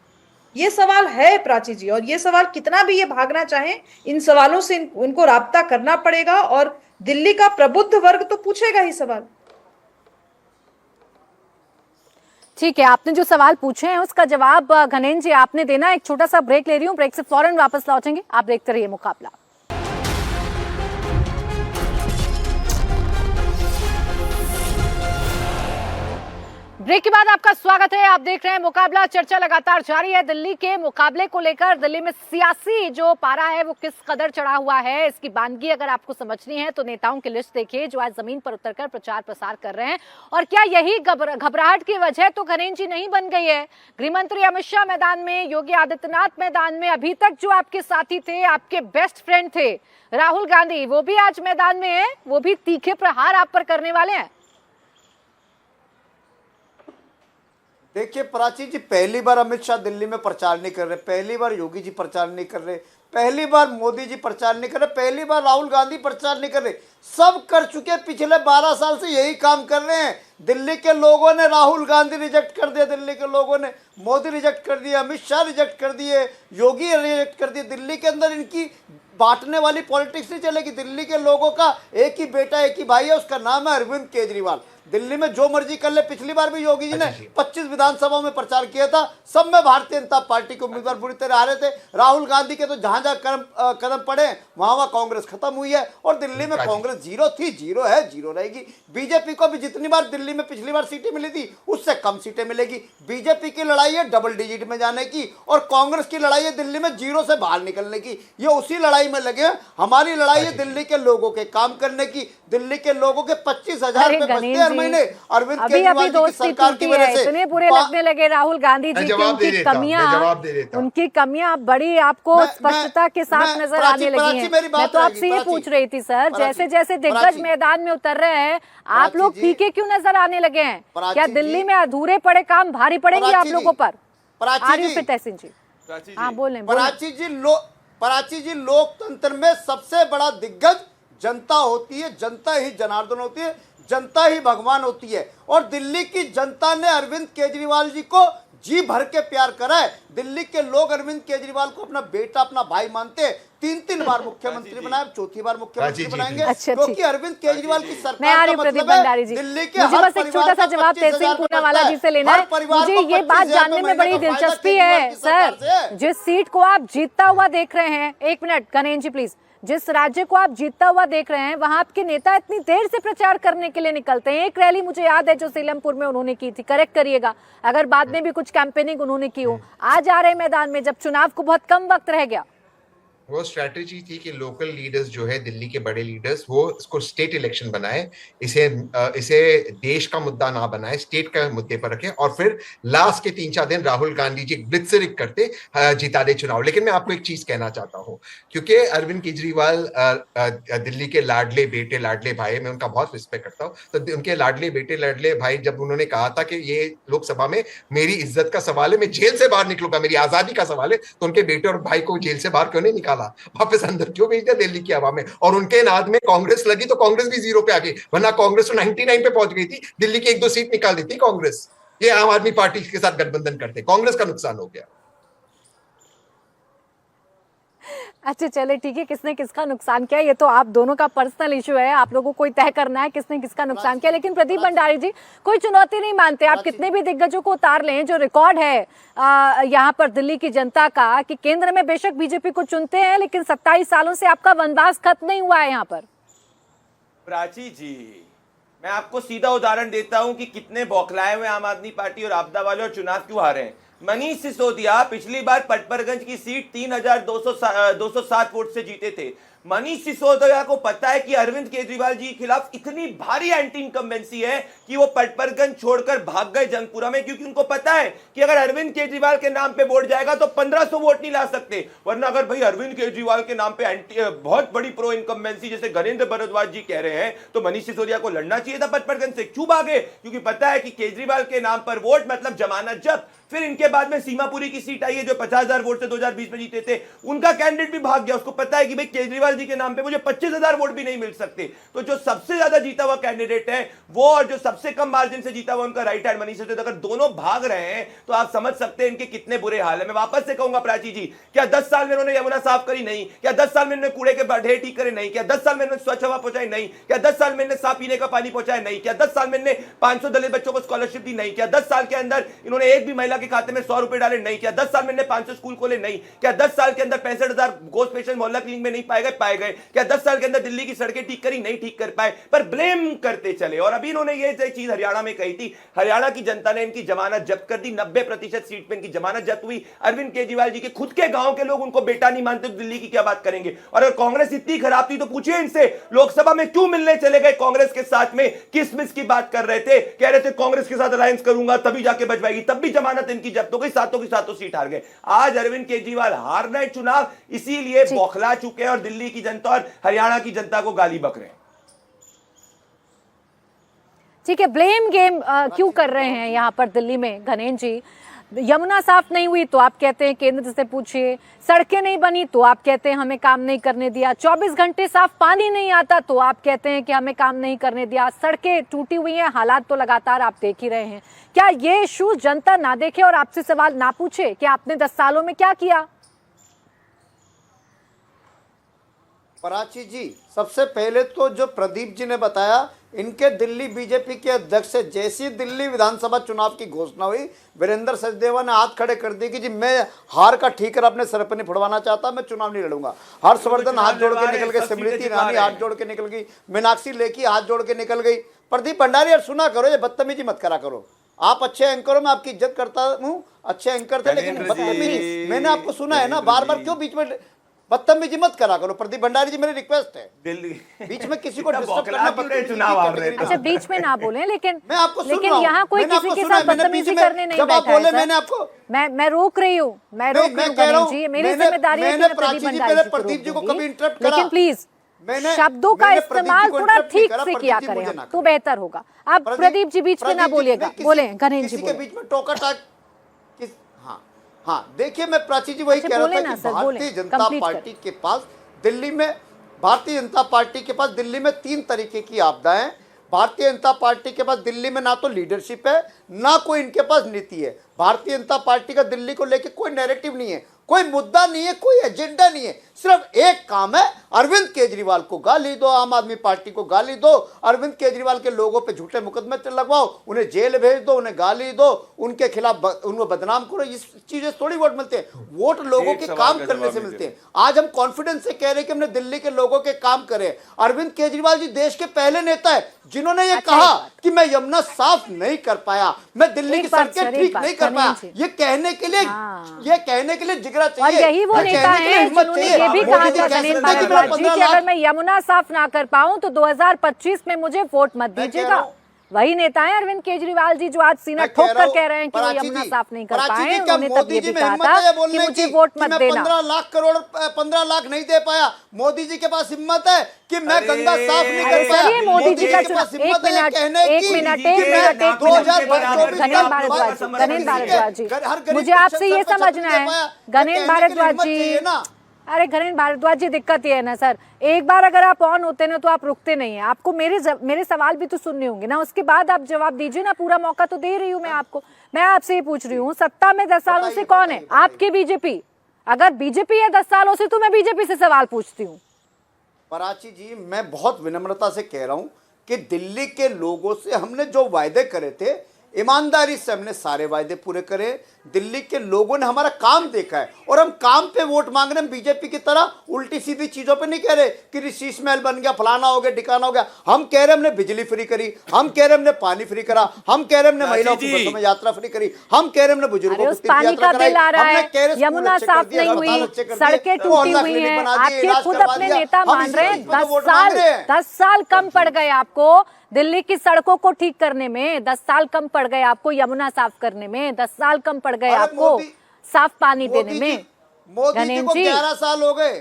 ये सवाल है प्राची जी, और ये सवाल कितना भी ये भागना चाहें, इन सवालों से उनको राब्ता करना पड़ेगा और दिल्ली का प्रबुद्ध वर्ग तो पूछेगा ही सवाल। ठीक है, आपने जो सवाल पूछे हैं उसका जवाब घनेन जी आपने देना। एक छोटा सा ब्रेक ले रही हूँ, ब्रेक से फौरन वापस लौटेंगे। आप देखते रहिए मुकाबला। ब्रेक के बाद आपका स्वागत है। आप देख रहे हैं मुकाबला। चर्चा लगातार जारी है दिल्ली के मुकाबले को लेकर। दिल्ली में सियासी जो पारा है वो किस कदर चढ़ा हुआ है, इसकी बानगी अगर आपको समझनी है तो नेताओं की लिस्ट देखिए जो आज जमीन पर उतरकर प्रचार प्रसार कर रहे हैं। और क्या यही घबराहट की वजह तो घनेन जी नहीं बन गई है? गृहमंत्री अमित शाह मैदान में, योगी आदित्यनाथ मैदान में, अभी तक जो आपके साथी थे, आपके बेस्ट फ्रेंड थे राहुल गांधी, वो भी आज मैदान में है, वो भी तीखे प्रहार आप पर करने वाले हैं। देखिए प्राची जी, पहली बार अमित शाह दिल्ली में प्रचार नहीं कर रहे, पहली बार योगी जी प्रचार नहीं कर रहे, पहली बार मोदी जी प्रचार नहीं कर रहे, पहली बार राहुल गांधी प्रचार नहीं कर रहे। सब कर चुके, पिछले 12 साल से यही काम कर रहे हैं। दिल्ली के लोगों ने राहुल गांधी रिजेक्ट कर दिया, दिल्ली के लोगों ने मोदी रिजेक्ट कर दिया, अमित शाह रिजेक्ट कर दिए, योगी रिजेक्ट कर दिए। दिल्ली के अंदर इनकी बांटने वाली पॉलिटिक्स नहीं चलेगी। दिल्ली के लोगों का एक ही बेटा, एक ही भाई है, उसका नाम है अरविंद केजरीवाल। दिल्ली में जो मर्जी कर ले। पिछली बार भी योगी जी ने 25 विधानसभाओं में प्रचार किया था, सब में भारतीय जनता पार्टी के उम्मीदवार बुरी तरह आ रहे थे। राहुल गांधी के तो जहां जहां कदम पड़े वहां कांग्रेस खत्म हुई है, और दिल्ली में कांग्रेस जीरो थी, जीरो है, जीरो रहेगी। बीजेपी को भी जितनी बार दिल्ली में पिछली बार सीटें मिली थी उससे कम सीटें मिलेगी। बीजेपी की लड़ाई है डबल डिजिट में जाने की, और कांग्रेस की लड़ाई है दिल्ली में जीरो से बाहर निकलने की। ये उसी लड़ाई में लगे हैं। हमारी लड़ाई है दिल्ली के लोगों के काम करने की। दिल्ली के लोगों के 25,000 रुपए बचते हर महीने अरविंद केजरीवाल की सरकार की वजह से। इतने बुरे लगने लगे राहुल गांधी जी की, उनकी कमियां बड़ी आपको स्पष्टता के साथ नजर आने लगी हैं। मैं तो आपसे ये पूछ रही थी सर, जैसे जैसे दिग्गज मैदान में उतर रहे हैं आप लोग फीके क्यों नजर आने लगे हैं? क्या दिल्ली में अधूरे पड़े काम भारी पड़ेंगे आप लोगों पर? तहसीन जी, प्राची जी। हाँ बोलें। पराची जी लोकतंत्र में सबसे बड़ा दिग्गज जनता होती है, जनता ही जनार्दन होती है, जनता ही भगवान होती है। और दिल्ली की जनता ने अरविंद केजरीवाल जी को जी भर के प्यार करा है। दिल्ली के लोग अरविंद केजरीवाल को अपना बेटा, अपना भाई मानते हैं। 3 बार मुख्यमंत्री बनाए, चौथी बार मुख्यमंत्री बनाएंगे, क्योंकि अरविंद केजरीवाल की मैं आ सरकार रही का हूँ प्रदीप मतलब है भंडारी जी, दिल्ली के मुझे हर बस एक छोटा सा जवाब तहसीन पूनावाला जी से लेना है। मुझे ये बात जानने में बड़ी दिलचस्पी है सर, जिस सीट को आप जीतता हुआ देख रहे हैं, 1 मिनट गणेश जी प्लीज, जिस राज्य को आप जीतता हुआ देख रहे हैं, वहां आपके नेता इतनी देर से प्रचार करने के लिए निकलते हैं। एक रैली मुझे याद है जो सीलमपुर में उन्होंने की थी, करेक्ट करिएगा अगर बाद में भी कुछ कैंपेनिंग उन्होंने की हो। आज आ रहे मैदान में जब चुनाव को बहुत कम वक्त रह गया। वो स्ट्रैटेजी थी कि लोकल लीडर्स जो है, दिल्ली के बड़े लीडर्स, वो इसको स्टेट इलेक्शन बनाए, इसे देश का मुद्दा ना बनाए, स्टेट का मुद्दे पर रखे, और फिर लास्ट के 3-4 दिन राहुल गांधी जी ब्लिट्जरिग करते जिता दे चुनाव। लेकिन मैं आपको एक चीज कहना चाहता हूं, क्योंकि अरविंद केजरीवाल दिल्ली के लाडले बेटे, लाडले भाई, मैं उनका बहुत रिस्पेक्ट करता हूं, तो उनके लाडले बेटे, लाडले भाई, जब उन्होंने कहा था कि ये लोकसभा में मेरी इज्जत का सवाल है, मैं जेल से बाहर निकलूंगा, मेरी आजादी का सवाल है, तो उनके बेटे और भाई को जेल से बाहर क्यों नहीं निकाला, वापस अंदर क्यों भेज दिया दिल्ली की हवा में? और उनके नाद में कांग्रेस लगी तो कांग्रेस भी 0 पे आ गई, वरना कांग्रेस तो 99 पे पहुंच गई थी, दिल्ली की 1-2 सीट निकाल देती कांग्रेस। ये आम आदमी पार्टी के साथ गठबंधन करते, कांग्रेस का नुकसान हो गया। अच्छा चले ठीक है, किसने किसका नुकसान किया ये तो आप दोनों का पर्सनल इशू है, आप लोगों को कोई तय करना है किसने किसका नुकसान किया। लेकिन प्रदीप भंडारी जी कोई चुनौती नहीं मानते आप, कितने भी दिग्गजों को उतार लें, जो रिकॉर्ड है यहाँ पर दिल्ली की जनता का कि केंद्र में बेशक बीजेपी को चुनते हैं, लेकिन 27 सालों से आपका वनवास खत्म नहीं हुआ है यहाँ पर। प्राची जी, मैं आपको सीधा उदाहरण देता हूं कि कितने बौखलाए हुए आम आदमी पार्टी और आपदा वाले और चुनाव क्यों हारे हैं। मनीष सिसोदिया पिछली बार पटपरगंज की सीट 3207 वोट से जीते थे। मनीष सिसोदिया को पता है कि अरविंद केजरीवाल जी के खिलाफ इतनी भारी एंटी इनकम्बेंसी है कि वो पटपरगंज छोड़कर भाग गए जंगपुरा में, क्योंकि उनको पता है कि अगर अरविंद केजरीवाल के नाम पे वोट जाएगा तो 1500 वोट नहीं ला सकते। वरना अगर भाई अरविंद केजरीवाल के नाम पे बहुत बड़ी प्रो इनकम्बेंसी जैसे गणेंद्र भारद्वाज जी कह रहे हैं, तो मनीष सिसोदिया को लड़ना चाहिए था पटपरगंज से। क्यों भागे? क्योंकि पता है कि केजरीवाल के नाम पर वोट मतलब जमानत जब्त। फिर इनके बाद में सीमापुरी की सीट आई है जो 50,000 वोट से 2020 में जीते थे, उनका कैंडिडेट भी भाग गया। उसको पता है कि भाई केजरीवाल जी के नाम पे मुझे 25,000 वोट भी नहीं मिल सकते। तो जो सबसे ज्यादा जीता हुआ कैंडिडेट है वो, और जो सबसे कम मार्जिन से जीता हुआ उनका राइट हैंड मनीष सिसोदिया, अगर दोनों भाग रहे हैं तो आप समझ सकते हैं इनके कितने बुरे हाल है। मैं वापस से कहूंगा प्राची जी, क्या 10 साल में इन्होंने यमुना साफ करी? नहीं। क्या 10 साल में इन्होंने कूड़े के ढेर ठीक करे? नहीं। क्या 10 साल में इन्होंने स्वच्छ हवा पहुंचाई? नहीं। क्या 10 साल में इन्होंने साफ पीने का पानी पहुंचाया? नहीं। क्या 10 साल में इन्होंने 500 दलित बच्चों को स्कॉलरशिप दी? नहीं। क्या 10 साल के अंदर इन्होंने एक भी महिला के खाते में 100 रुपए डाले? नहीं। क्या 10 साल में 500 स्कूल खोले? नहीं। क्या 10 साल के अंदर 65,000 गोस्ट पेशेंट मोहल्ला क्लिनिक में नहीं पाए गए? पाए गए। क्या 10 साल के अंदर दिल्ली की सड़कें ठीक करी? नहीं ठीक कर पाए, पर ब्लेम करते चले। और अभी इन्होंने ये चीज हरियाणा में कही थी, हरियाणा की जनता ने इनकी जमानत जब्त कर दी, 90% सीट पे इनकी जमानत जब्त हुई। अरविंद केजरीवाल जी के खुद के गांव के लोग उनको बेटा नहीं मानते, तो दिल्ली की क्या बात करेंगे? और अगर कांग्रेस इतनी खराब थी तो पूछिए इनसे, लोकसभा में क्यों मिलने चले गए कांग्रेस के साथ में? किसमिस की बात कर रहे थे, कह रहे थे कांग्रेस के साथ अलायंस करूंगा तभी जाके बच पाएगी, तब भी जमानत इनकी जब्त हो गई, सातों की सातों सीट हार गए। आज अरविंद केजरीवाल हार रहे चुनाव, इसीलिए बौखला चुके हैं और दिल्ली की जनता और हरियाणा की जनता को गाली बक रहे हैं। ठीक है, ब्लेम गेम क्यों कर रहे हैं यहाँ पर दिल्ली में गणेश जी? यमुना साफ नहीं हुई तो आप कहते हैं केंद्र से पूछिए, सड़कें नहीं बनी तो आप कहते हैं हमें काम नहीं करने दिया, 24 घंटे साफ पानी नहीं आता तो आप कहते हैं कि हमें काम नहीं करने दिया, सड़कें टूटी हुई हैं, हालात तो लगातार आप देख ही रहे हैं। क्या ये इशू जनता ना देखे और आपसे सवाल ना पूछे कि आपने 10 सालों में क्या किया? पराची जी, सबसे पहले तो जो प्रदीप जी ने बताया, इनके दिल्ली बीजेपी के अध्यक्ष से जैसी दिल्ली विधानसभा चुनाव की घोषणा हुई, वीरेंद्र सचदेवा ने हाथ खड़े कर दिए कि जी मैं हार का ठीकर अपने सर पर नहीं फुड़वाना चाहता, मैं चुनाव नहीं लड़ूंगा। हर्षवर्धन हाथ जोड़ के निकल गए, स्मृति ईरानी हाथ जोड़ के निकल गई, मीनाक्षी लेखी हाथ जोड़ के निकल गई। प्रदीप भंडारी यार सुना करो, ये बदतमीजी मत करा करो। आप अच्छे एंकर हो, मैं आपकी इज्जत करता हूँ, अच्छे एंकर थे, लेकिन बदतमीजी मैंने आपको सुना है ना, बार बार क्यों बीच में बदतमीजी मत करा करो। प्रदीप भंडारी जी मेरी रिक्वेस्ट है, बीच में किसी को डिस्टर्ब करना चुनाव आ रहे हैं। अच्छा बीच में ना बोलें, लेकिन मैं आपको सुन लेकिन रहा हूं, यहाँ कोई किसी के साथ बदतमीजी करने नहीं बैठा है सर। मैंने आपको मैं रोक रही हूँ, मैं रोक रही हूँ गणेश जी, मेरी जिम्मेदारी है कि मैं प्रदीप जी को कभी इंटरप्ट करा, लेकिन प्लीज शब्दों का इस्तेमाल थोड़ा ठीक से किया करें तो बेहतर होगा। अब प्रदीप जी बीच में ना बोलिएगा, बोले गणेश जी के बीच में टोका टाक। हाँ, हाँ देखिए, मैं प्राची जी वही अच्छा, कह रहा बोले था ना कि सर, बोले, भारतीय जनता complete पार्टी के पास दिल्ली में भारतीय जनता पार्टी के पास दिल्ली में 3 तरीके की आपदाएं हैं। भारतीय जनता पार्टी के पास दिल्ली में ना तो लीडरशिप है, ना कोई इनके पास नीति है। भारतीय जनता पार्टी का दिल्ली को लेकर कोई नैरेटिव नहीं है, कोई मुद्दा नहीं है, कोई एजेंडा नहीं है। सिर्फ एक काम है, अरविंद केजरीवाल को गाली दो, आम आदमी पार्टी को गाली दो, अरविंद केजरीवाल के लोगों पे झूठे मुकदमे लगवाओ, उन्हें जेल भेज दो, उन्हें गाली दो, उनके खिलाफ उनको बदनाम करो। ये चीजें थोड़ी वोट मिलते हैं, वोट लोगों के काम करने से मिलते हैं। आज हम कॉन्फिडेंस से कह रहे हैं कि हमने दिल्ली के लोगों के काम करे। अरविंद केजरीवाल जी देश के पहले नेता है जिन्होंने ये कहा कि मैं यमुना साफ नहीं कर पाया, मैं दिल्ली की सड़कें ठीक नहीं कर पाया। ये कहने के लिए जिगरा और चाहिए, यही वो नेता है जिन्होंने ये भी कहा था गणेश भारद्वाज जी कि अगर मैं यमुना साफ ना कर पाऊं तो 2025 में मुझे वोट मत दीजिएगा। वही नेता है अरविंद केजरीवाल जी जो आज सीना ठोक कर कह रहे हैं कि वो यमुना साफ नहीं कर पाए। उन्होंने तब ये भी कहा था कि मुझे वोट मत देना। 15 लाख करोड़ 15 लाख नहीं दे पाया। मोदी जी के पास हिम्मत है कि मैं गंगा साफ नहीं कर पाया। सर, ये मोदी जी का चुनाव। एक मिनट गणेश भारद्वाज जी, मुझे आपसे ये समझना है गणेश भारद्वाज जी। अरे गणेश भारद्वाज जी, दिक्कत ये है ना सर, एक बार अगर आप ऑन होते ना तो आप रुकते नहीं है। आपको मेरे सवाल भी तो सुनने होंगे ना, उसके बाद आप जवाब दीजिए ना। पूरा मौका तो दे रही हूँ मैं आपको। मैं आपसे ये पूछ रही हूँ, सत्ता में 10 सालों से कौन है? आपकी बीजेपी। अगर बीजेपी है 10 सालों से तो मैं बीजेपी से सवाल पूछती हूँ। प्राची जी, मैं बहुत विनम्रता से कह रहा हूं कि दिल्ली के लोगों से हमने जो वायदे करे थे, ईमानदारी से हमने सारे वायदे पूरे करे। दिल्ली के लोगों ने हमारा काम देखा है और हम काम पे वोट मांग रहे हैं। बीजेपी की तरह उल्टी सीधी चीजों पे नहीं कह रहे कि शीश महल बन गया, फलाना हो गया, ठिकाना हो गया। हम कह रहे हमने बिजली फ्री करी, हम कह रहे हमने पानी फ्री करा, हम कह रहे हमने महिलाओं की बसों में यात्रा फ्री करी, हम कह रहे हमने बुजुर्गों को पानी का बिल आ रहा है, यमुना साफ नहीं हुई, सड़कें टूटी हुई हैं। आपके खुद अपने नेता मान रहे हैं 10 साल कम पड़ गए आपको दिल्ली की सड़कों को ठीक करने में। 10 साल कम पड़ गए आपको यमुना साफ करने में। 10 साल कम पड़ गए आपको साफ पानी देने में। मोदी जी को 11 साल हो गए,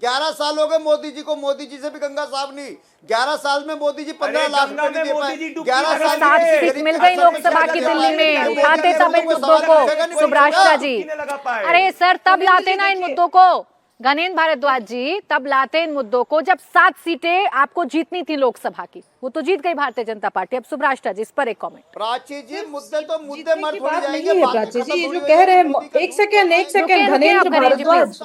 11 साल हो गए मोदी जी को। मोदी जी से भी गंगा साफ नहीं। 11 साल में मोदी जी 15 लाख रुपए नहीं दे पाए। 11 साल 7 सीट मिल गई लोकसभा की दिल्ली में। उठाते तब इन मुद्दों को सुब्राष्ट्रा जी। अरे सर, तब लाते ना इन मुद्दों को गणेश भारद्वाज जी, तब लाते इन मुद्दों को जब 7 सीटें आपको जीतनी थी लोकसभा की। वो तो जीत गई भारतीय जनता पार्टी। अब सुब्राष्ट्रा जी, इस पर एक कमेंट। प्राची जी, मुद्दे तो मुद्दे मर थोड़ी जाएंगे। प्राची जी, ये जो कह रहे हैं, एक सेकंड गणेश भारद्वाज,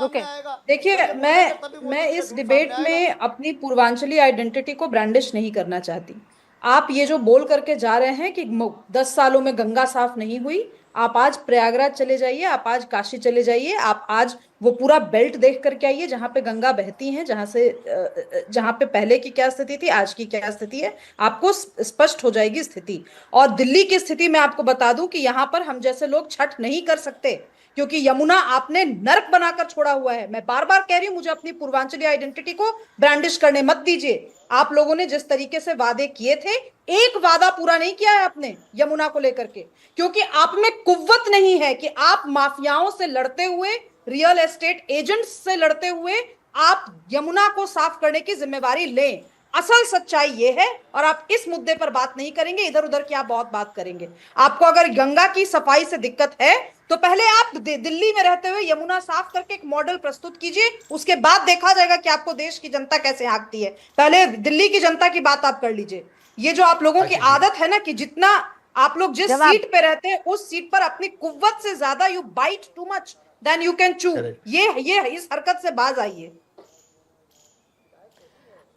देखिए, मैं इस डिबेट में अपनी पूर्वांचली आइडेंटिटी को ब्रांडिश नहीं करना चाहती। आप ये जो बोल करके जा रहे हैं कि 10 सालों में गंगा साफ नहीं हुई, आप आज प्रयागराज चले जाइए, आप आज काशी चले जाइए, आप आज वो पूरा बेल्ट देख करके आइए जहां पे गंगा बहती है, जहां पे पहले की क्या स्थिति थी, आज की क्या स्थिति है, आपको स्पष्ट हो जाएगी स्थिति। और दिल्ली की स्थिति मैं आपको बता दूं कि यहाँ पर हम जैसे लोग छठ नहीं कर सकते, क्योंकि यमुना आपने नर्क बनाकर छोड़ा हुआ है। मैं बार बार कह रही हूं, मुझे अपनी पूर्वांचली आइडेंटिटी को ब्रांडिश करने मत दीजिए। आप लोगों ने जिस तरीके से वादे किए थे, एक वादा पूरा नहीं किया है आपने यमुना को लेकर के, क्योंकि आप में कुव्वत नहीं है कि आप माफियाओं से लड़ते हुए, रियल एस्टेट एजेंट्स से लड़ते हुए आप यमुना को साफ करने की जिम्मेवारी लें। असल सच्चाई ये है, और आप इस मुद्दे पर बात नहीं करेंगे, इधर उधर की आप बहुत बात करेंगे। आपको अगर गंगा की सफाई से दिक्कत है तो पहले आप दिल्ली में रहते हुए यमुना साफ करके एक मॉडल प्रस्तुत कीजिए, उसके बाद देखा जाएगा कि आपको देश की जनता कैसे हाँकती है। पहले दिल्ली की जनता की बात आप कर लीजिए। ये जो आप लोगों की आदत है ना कि जितना आप लोग जिस सीट पे रहते हैं उस सीट पर अपनी कुव्वत से ज्यादा you bite too much than you can chew, ये इस हरकत से बाज आइए।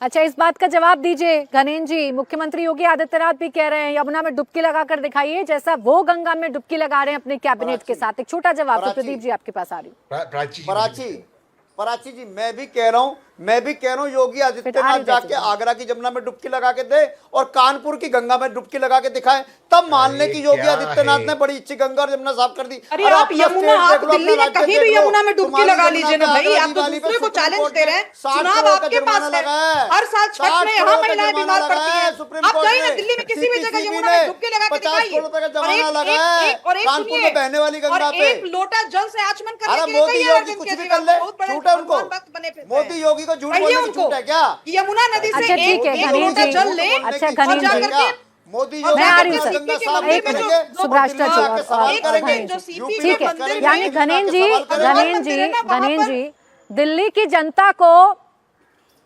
अच्छा, इस बात का जवाब दीजिए गणेश जी। मुख्यमंत्री योगी आदित्यनाथ भी कह रहे हैं यमुना में डुबकी लगाकर दिखाइए जैसा वो गंगा में डुबकी लगा रहे हैं अपने कैबिनेट के साथ। एक छोटा जवाब तो प्रदीप जी आपके पास आ रही हूँ। प्राची जी, मैं भी कह रहा हूँ योगी आदित्यनाथ जाके आगरा की जमुना में डुबकी लगा के दे और कानपुर की गंगा में डुबकी लगा के दिखाएं, तब मान ले कि योगी आदित्यनाथ ने बड़ी अच्छी गंगा और जमुना साफ कर दी। अरे आप यमुना, आप दिल्ली में कहीं भी यमुना में डुबकी लगा लीजिए ना भाई। आप तो दूसरे को चैलेंज दे रहे हैं, चुनाव आपके पास है। हर साल छठ में यहाँ महिलाएं बीमार पड़ती हैं। आप गए ना दिल्ली में किसी भी जगह यमुना में डुबकी लगा के दिखाइए, और एक लोटा जल से आचमन करने के लिए मोदी योगी को झूठ बोलने की छूट है क्या? यमुना नदी से अच्छा, ठीक है एक लोटा जल ले अच्छा और जाकर के मोदी मैं आ रही हूँ सर। गंगा साफ एक करेंगे, मिनट, सुभाष दिल्ली में चलो, आके सवाल एक करेंगे, मिनट, यूपी में ठीक है, करेंगे, यानी दिल्ली में आके सवाल करेंगे। गणेश जी, दिल्ली की जनता को,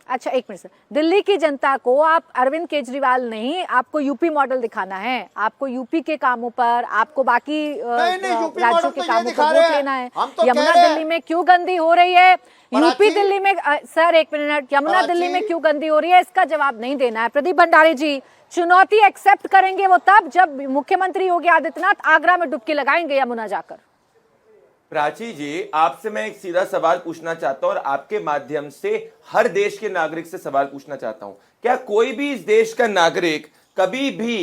अच्छा एक मिनट सर, दिल्ली की जनता को आप अरविंद केजरीवाल नहीं, आपको यूपी मॉडल दिखाना है, आपको यूपी के कामों पर, आपको बाकी यूपी राज्यों मॉडल के तो ये कामों दिखा पर रहे वोट हैं। लेना है। हम तो यमुना कह रहे हैं। दिल्ली में क्यों गंदी हो रही है, यूपी प्राची- दिल्ली में सर एक मिनट, यमुना दिल्ली में क्यों गंदी हो रही है, इसका जवाब नहीं देना है। प्रदीप भंडारी जी, चुनौती एक्सेप्ट करेंगे वो तब जब मुख्यमंत्री योगी आदित्यनाथ आगरा में डुबकी लगाएंगे यमुना जाकर। प्राची जी, आपसे मैं एक सीधा सवाल पूछना चाहता हूं और आपके माध्यम से हर देश के नागरिक से सवाल पूछना चाहता हूं। क्या कोई भी इस देश का नागरिक कभी भी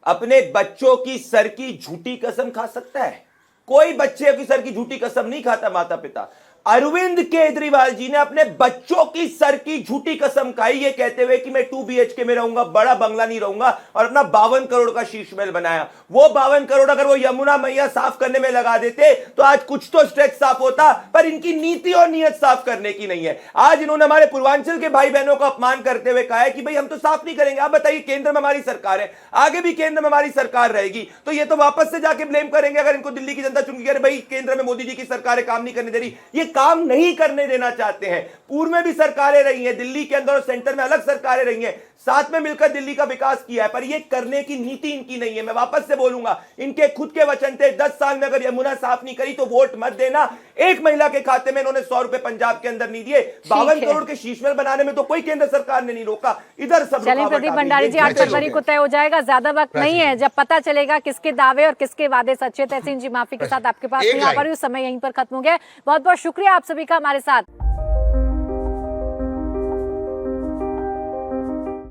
अपने बच्चों की सर की झूठी कसम खा सकता है? कोई बच्चे की सर की झूठी कसम नहीं खाता माता पिता। अरविंद केजरीवाल जी ने अपने बच्चों की सर की झूठी कसम खाई, ये कहते हुए कि मैं 2 BHK में रहूंगा, बड़ा बंगला नहीं रहूंगा, और अपना 52 करोड़ का शीश महल बनाया। वो 52 करोड़ अगर वो यमुना मैया साफ करने में लगा देते तो आज कुछ तो स्ट्रेच साफ होता, पर इनकी नीति और नीयत साफ करने की नहीं है। आज इन्होंने हमारे पूर्वांचल के भाई बहनों का अपमान करते हुए कहा है कि भाई हम तो साफ नहीं करेंगे। आप बताइए, केंद्र में हमारी सरकार है, आगे भी केंद्र में हमारी सरकार रहेगी, तो ये तो वापस से जाके ब्लेम करेंगे अगर इनको दिल्ली की जनता चुन के अरे भाई केंद्र में मोदी जी की सरकारें काम नहीं करने दे रही। ये काम नहीं करने देना चाहते हैं। पूर्व में भी सरकारें रही हैं, दिल्ली के अंदर और सेंटर में अलग सरकारें रही हैं, साथ में मिलकर दिल्ली का विकास किया है, पर ये करने की नीति इनकी नहीं है। मैं वापस से बोलूंगा, इनके खुद के वचन थे 10 साल में अगर यमुना साफ नहीं करी तो वोट मत देना। एक महिला के खाते में इन्होंने 100 रुपए पंजाब के अंदर नहीं दिए। 52 करोड़ के शीश महल बनाने में तो कोई केंद्र सरकार ने नहीं रोका। इधर सब चलिए प्रदीप भंडारी जी, 8 फरवरी को तय हो जाएगा, ज्यादा वक्त नहीं है, जब पता चलेगा किसके दावे और किसके वादे सच्चे। तहसीन जी, माफी के साथ आपके पास नहीं आ पा रही हूं, समय यहीं पर खत्म हो गया। बहुत बहुत शुक्रिया आप सभी का हमारे साथ